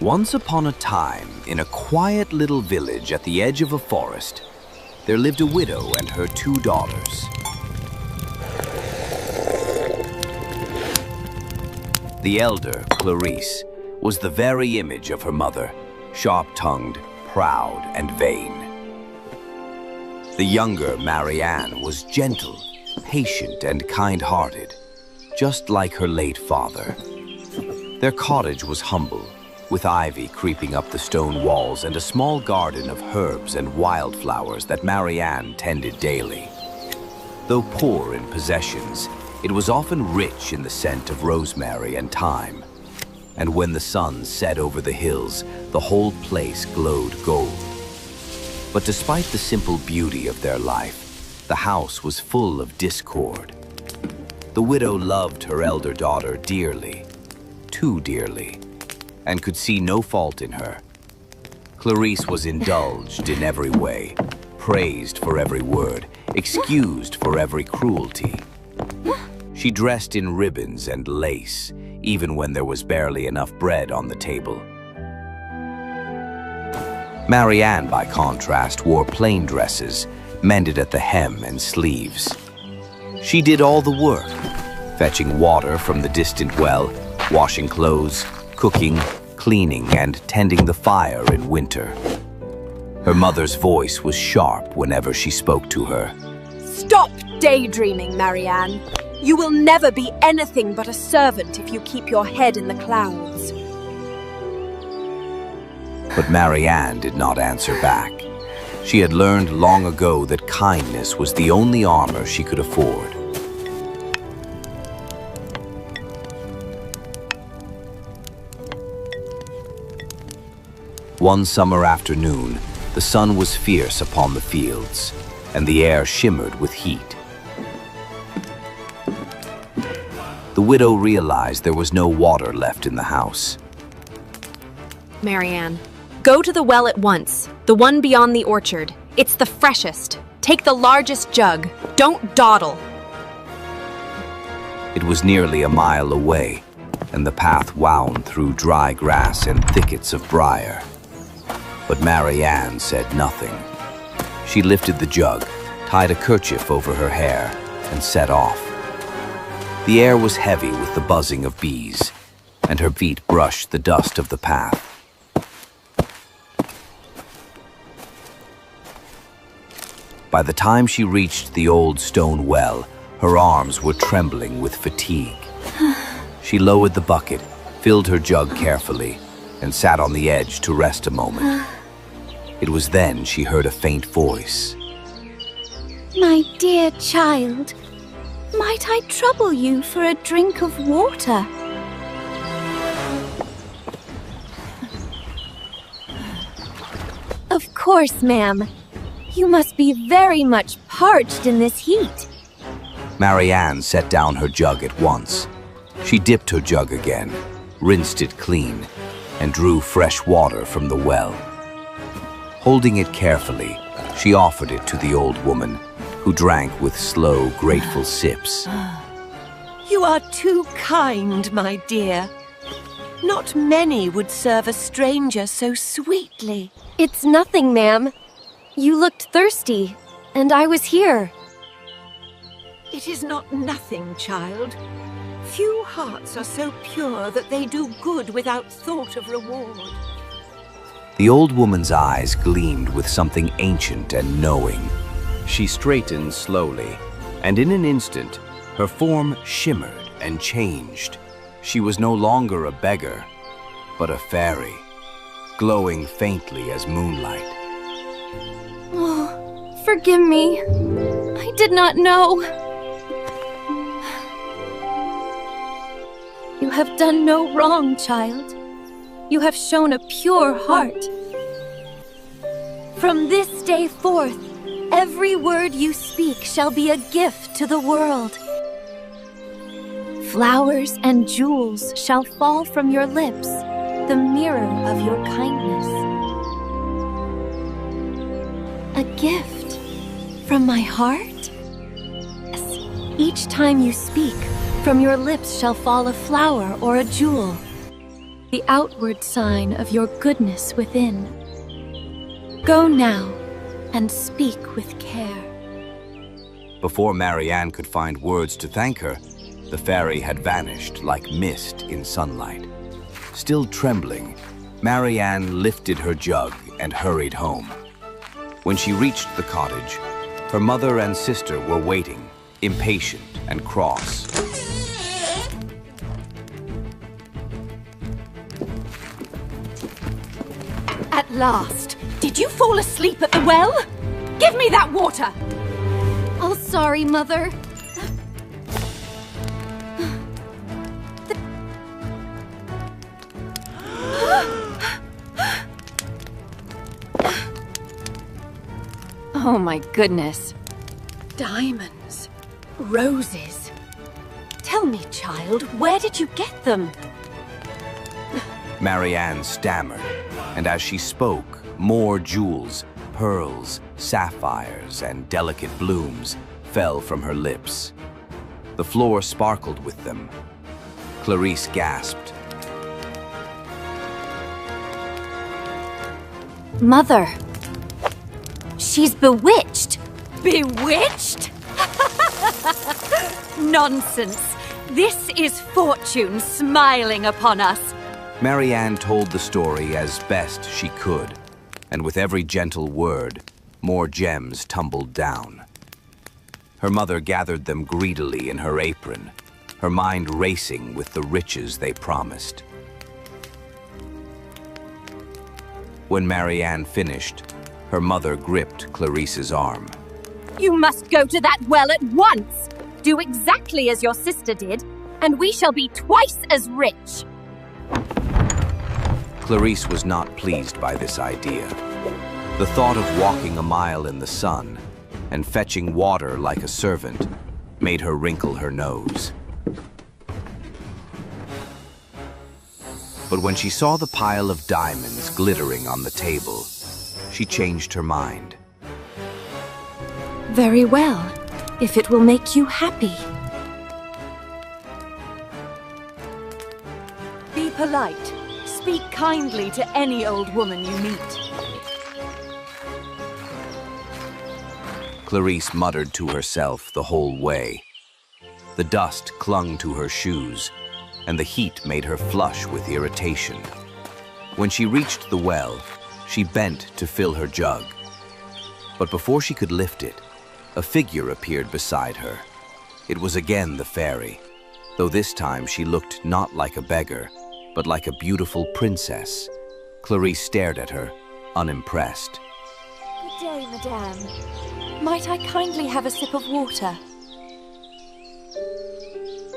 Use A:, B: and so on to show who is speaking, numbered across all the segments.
A: Once upon a time, in a quiet little village at the edge of a forest, there lived a widow and her 2 daughters. The elder, Clarice, was the very image of her mother, sharp-tongued, proud, and vain. The younger, Marianne, was gentle, patient, and kind-hearted, just like her late father. Their cottage was humble, with ivy creeping up the stone walls and a small garden of herbs and wildflowers that Marianne tended daily. Though poor in possessions, it was often rich in the scent of rosemary and thyme. And when the sun set over the hills, the whole place glowed gold. But despite the simple beauty of their life, the house was full of discord. The widow loved her elder daughter dearly, too dearly, and could see no fault in her. Clarice was indulged in every way, praised for every word, excused for every cruelty. She dressed in ribbons and lace, even when there was barely enough bread on the table. Marianne, by contrast, wore plain dresses, mended at the hem and sleeves. She did all the work, fetching water from the distant well, washing clothes, cooking, cleaning, and tending the fire in winter. Her mother's voice was sharp whenever she spoke to her.
B: Stop daydreaming, Marianne. You will never be anything but a servant if you keep your head in the clouds.
A: But Marianne did not answer back. She had learned long ago that kindness was the only armor she could afford. One summer afternoon, the sun was fierce upon the fields, and the air shimmered with heat. The widow realized there was no water left in the house.
C: Marianne, go to the well at once, the one beyond the orchard. It's the freshest. Take the largest jug. Don't dawdle.
A: It was nearly a mile away, and the path wound through dry grass and thickets of briar. But Marianne said nothing. She lifted the jug, tied a kerchief over her hair, and set off. The air was heavy with the buzzing of bees, and her feet brushed the dust of the path. By the time she reached the old stone well, her arms were trembling with fatigue. She lowered the bucket, filled her jug carefully, and sat on the edge to rest a moment. It was then she heard a faint voice.
D: My dear child, might I trouble you for a drink of water? Of course, ma'am. You must be very much parched in this heat.
A: Marianne set down her jug at once. She dipped her jug again, rinsed it clean, and drew fresh water from the well. Holding it carefully, she offered it to the old woman, who drank with slow, grateful sips.
E: You are too kind, my dear. Not many would serve a stranger so sweetly.
D: It's nothing, ma'am. You looked thirsty, and I was here.
E: It is not nothing, child. Few hearts are so pure that they do good without thought of reward.
A: The old woman's eyes gleamed with something ancient and knowing. She straightened slowly, and in an instant, her form shimmered and changed. She was no longer a beggar, but a fairy, glowing faintly as moonlight.
D: Oh, forgive me. I did not know. You have done no wrong, child. You have shown a pure heart. From this day forth, every word you speak shall be a gift to the world. Flowers and jewels shall fall from your lips, the mirror of your kindness. A gift from my heart? Yes, each time you speak, from your lips shall fall a flower or a jewel. the outward sign of your goodness within. Go now and speak with care.
A: Before Marianne could find words to thank her, the fairy had vanished like mist in sunlight. Still trembling, Marianne lifted her jug and hurried home. When she reached the cottage, her mother and sister were waiting, impatient and cross.
B: At last! Did you fall asleep at the well? Give me that water!
D: Oh, sorry, Mother.
B: Oh my goodness. Diamonds. Roses. Tell me, child, where did you get them?
A: Marianne stammered, and as she spoke, more jewels, pearls, sapphires, and delicate blooms fell from her lips. The floor sparkled with them. Clarice gasped.
D: Mother, she's bewitched.
B: Bewitched? Nonsense. This is fortune smiling upon us.
A: Marianne told the story as best she could, and with every gentle word, more gems tumbled down. Her mother gathered them greedily in her apron, her mind racing with the riches they promised. When Marianne finished, her mother gripped Clarice's arm.
B: You must go to that well at once. Do exactly as your sister did, and we shall be twice as rich.
A: Clarice was not pleased by this idea. The thought of walking a mile in the sun and fetching water like a servant made her wrinkle her nose. But when she saw the pile of diamonds glittering on the table, she changed her mind.
D: Very well, if it will make you happy.
B: Be polite. Speak kindly to any old woman you meet.
A: Clarice muttered to herself the whole way. The dust clung to her shoes, and the heat made her flush with irritation. When she reached the well, she bent to fill her jug. But before she could lift it, a figure appeared beside her. It was again the fairy, though this time she looked not like a beggar, but like a beautiful princess. Clarice stared at her, unimpressed.
B: Good day, madame. Might I kindly have a sip of water?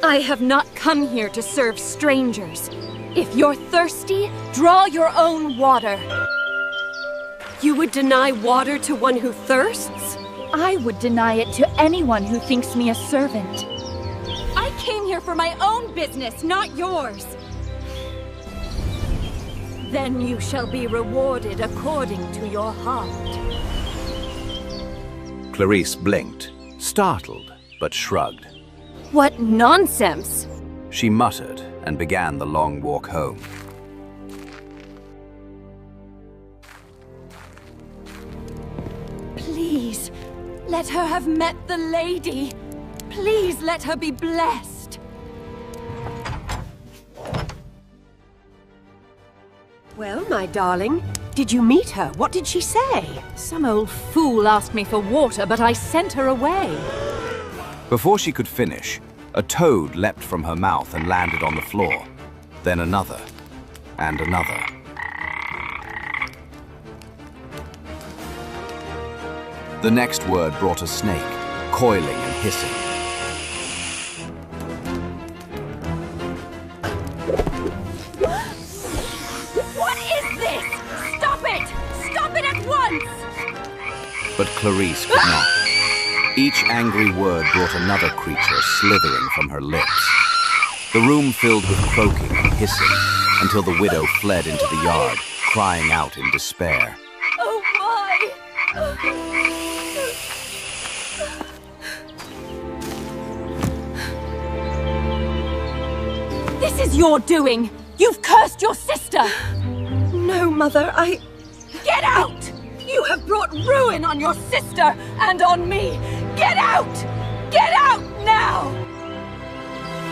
B: I have not come here to serve strangers. If you're thirsty, draw your own water. You would deny water to one who thirsts? I would deny it to anyone who thinks me a servant. I came here for my own business, not yours. Then you shall be rewarded according to your heart.
A: Clarice blinked, startled, but shrugged.
B: What nonsense!
A: She muttered and began the long walk home.
B: Please, let her have met the lady. Please let her be blessed. Well, my darling, did you meet her? What did she say? Some old fool asked me for water, but I sent her away.
A: Before she could finish, a toad leapt from her mouth and landed on the floor. Then another, and another. The next word brought a snake, coiling and hissing.
B: What is this? Stop it! Stop it at once!
A: But Clarice could not. Each angry word brought another creature slithering from her lips. The room filled with croaking and hissing until the widow fled into the yard, crying out in despair.
B: Oh, why? This is your doing! You've cursed your sister!
E: No, Mother,
B: Get out! You have brought ruin on your sister and on me! Get out! Get out now!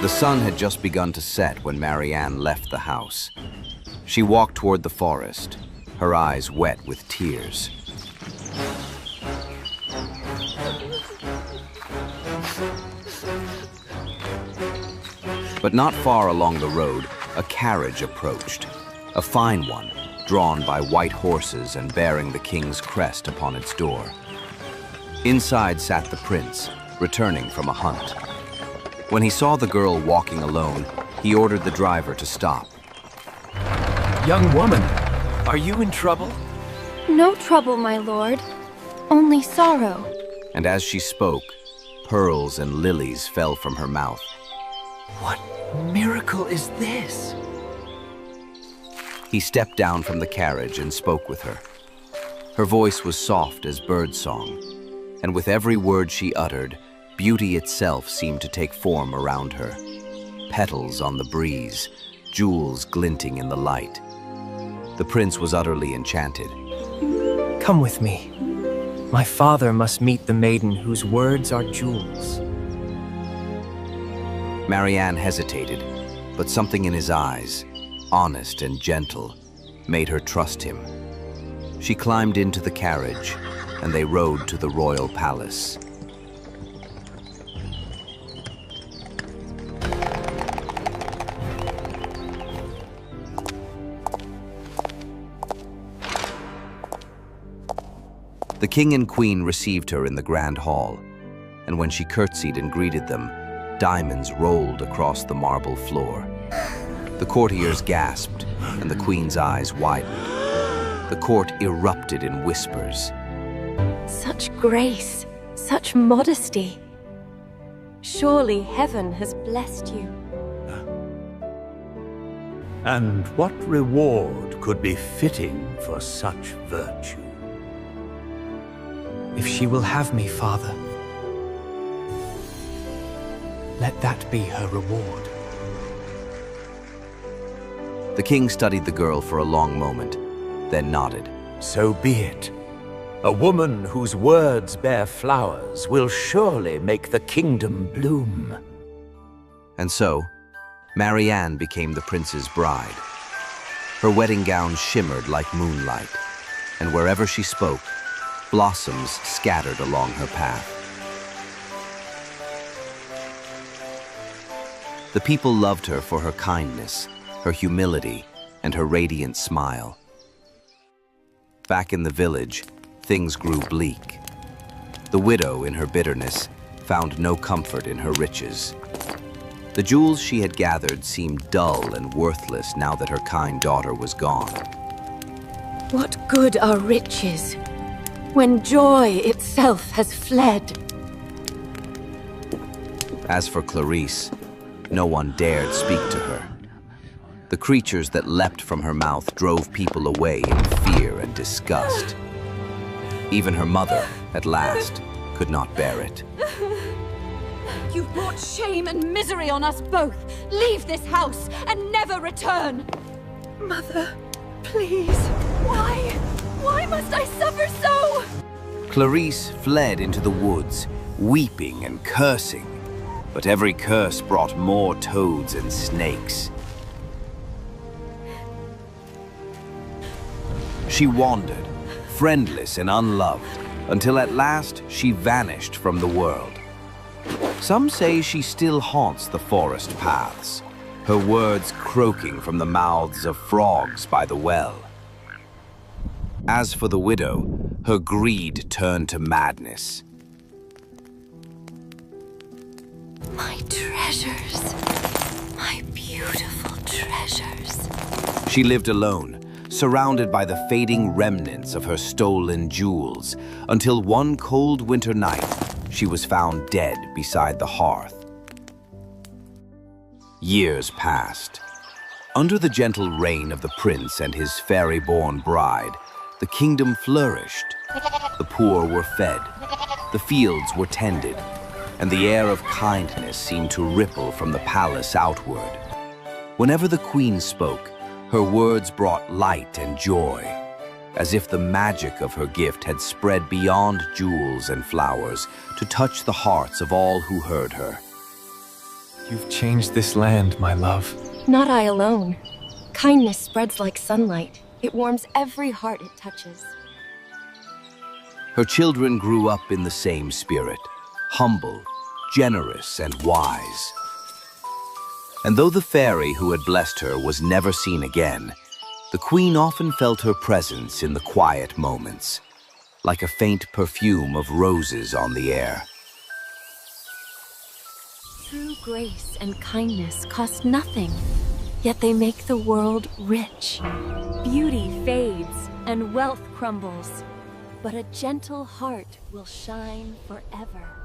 A: The sun had just begun to set when Marianne left the house. She walked toward the forest, her eyes wet with tears. But not far along the road, a carriage approached, a fine one, drawn by white horses and bearing the king's crest upon its door. Inside sat the prince, returning from a hunt. When he saw the girl walking alone, he ordered the driver to stop.
F: Young woman, are you in trouble?
D: No trouble, my lord. Only sorrow.
A: And as she spoke, pearls and lilies fell from her mouth.
F: What miracle is this?
A: He stepped down from the carriage and spoke with her. Her voice was soft as birdsong, and with every word she uttered, beauty itself seemed to take form around her. Petals on the breeze, jewels glinting in the light. The prince was utterly enchanted.
F: Come with me. My father must meet the maiden whose words are jewels.
A: Marianne hesitated, but something in his eyes, honest and gentle, made her trust him. She climbed into the carriage, and they rode to the royal palace. The king and queen received her in the grand hall, and when she curtsied and greeted them, diamonds rolled across the marble floor. The courtiers gasped, and the queen's eyes widened. The court erupted in whispers.
B: Such grace, such modesty. Surely heaven has blessed you.
G: And what reward could be fitting for such virtue?
F: If she will have me, father, let that be her reward.
A: The king studied the girl for a long moment, then nodded.
G: So be it. A woman whose words bear flowers will surely make the kingdom bloom.
A: And so, Marianne became the prince's bride. Her wedding gown shimmered like moonlight, and wherever she spoke, blossoms scattered along her path. The people loved her for her kindness, her humility, and her radiant smile. Back in the village, things grew bleak. The widow, in her bitterness, found no comfort in her riches. The jewels she had gathered seemed dull and worthless now that her kind daughter was gone.
B: What good are riches when joy itself has fled?
A: As for Clarice, no one dared speak to her. The creatures that leapt from her mouth drove people away in fear and disgust. Even her mother, at last, could not bear it.
B: You've brought shame and misery on us both. Leave this house and never return.
E: Mother, please.
B: Why? Why must I suffer so?
A: Clarice fled into the woods, weeping and cursing. But every curse brought more toads and snakes. She wandered, friendless and unloved, until at last she vanished from the world. Some say she still haunts the forest paths, her words croaking from the mouths of frogs by the well. As for the widow, her greed turned to madness.
D: My treasures. My beautiful treasures.
A: She lived alone, surrounded by the fading remnants of her stolen jewels, until one cold winter night, she was found dead beside the hearth. Years passed. Under the gentle reign of the prince and his fairy-born bride, the kingdom flourished. The poor were fed, the fields were tended, and the air of kindness seemed to ripple from the palace outward. Whenever the queen spoke, her words brought light and joy, as if the magic of her gift had spread beyond jewels and flowers to touch the hearts of all who heard her.
F: You've changed this land, my love.
B: Not I alone. Kindness spreads like sunlight. It warms every heart it touches.
A: Her children grew up in the same spirit, humble, generous, and wise. And though the fairy who had blessed her was never seen again, the queen often felt her presence in the quiet moments, like a faint perfume of roses on the air.
B: True grace and kindness cost nothing, yet they make the world rich. Beauty fades and wealth crumbles, but a gentle heart will shine forever.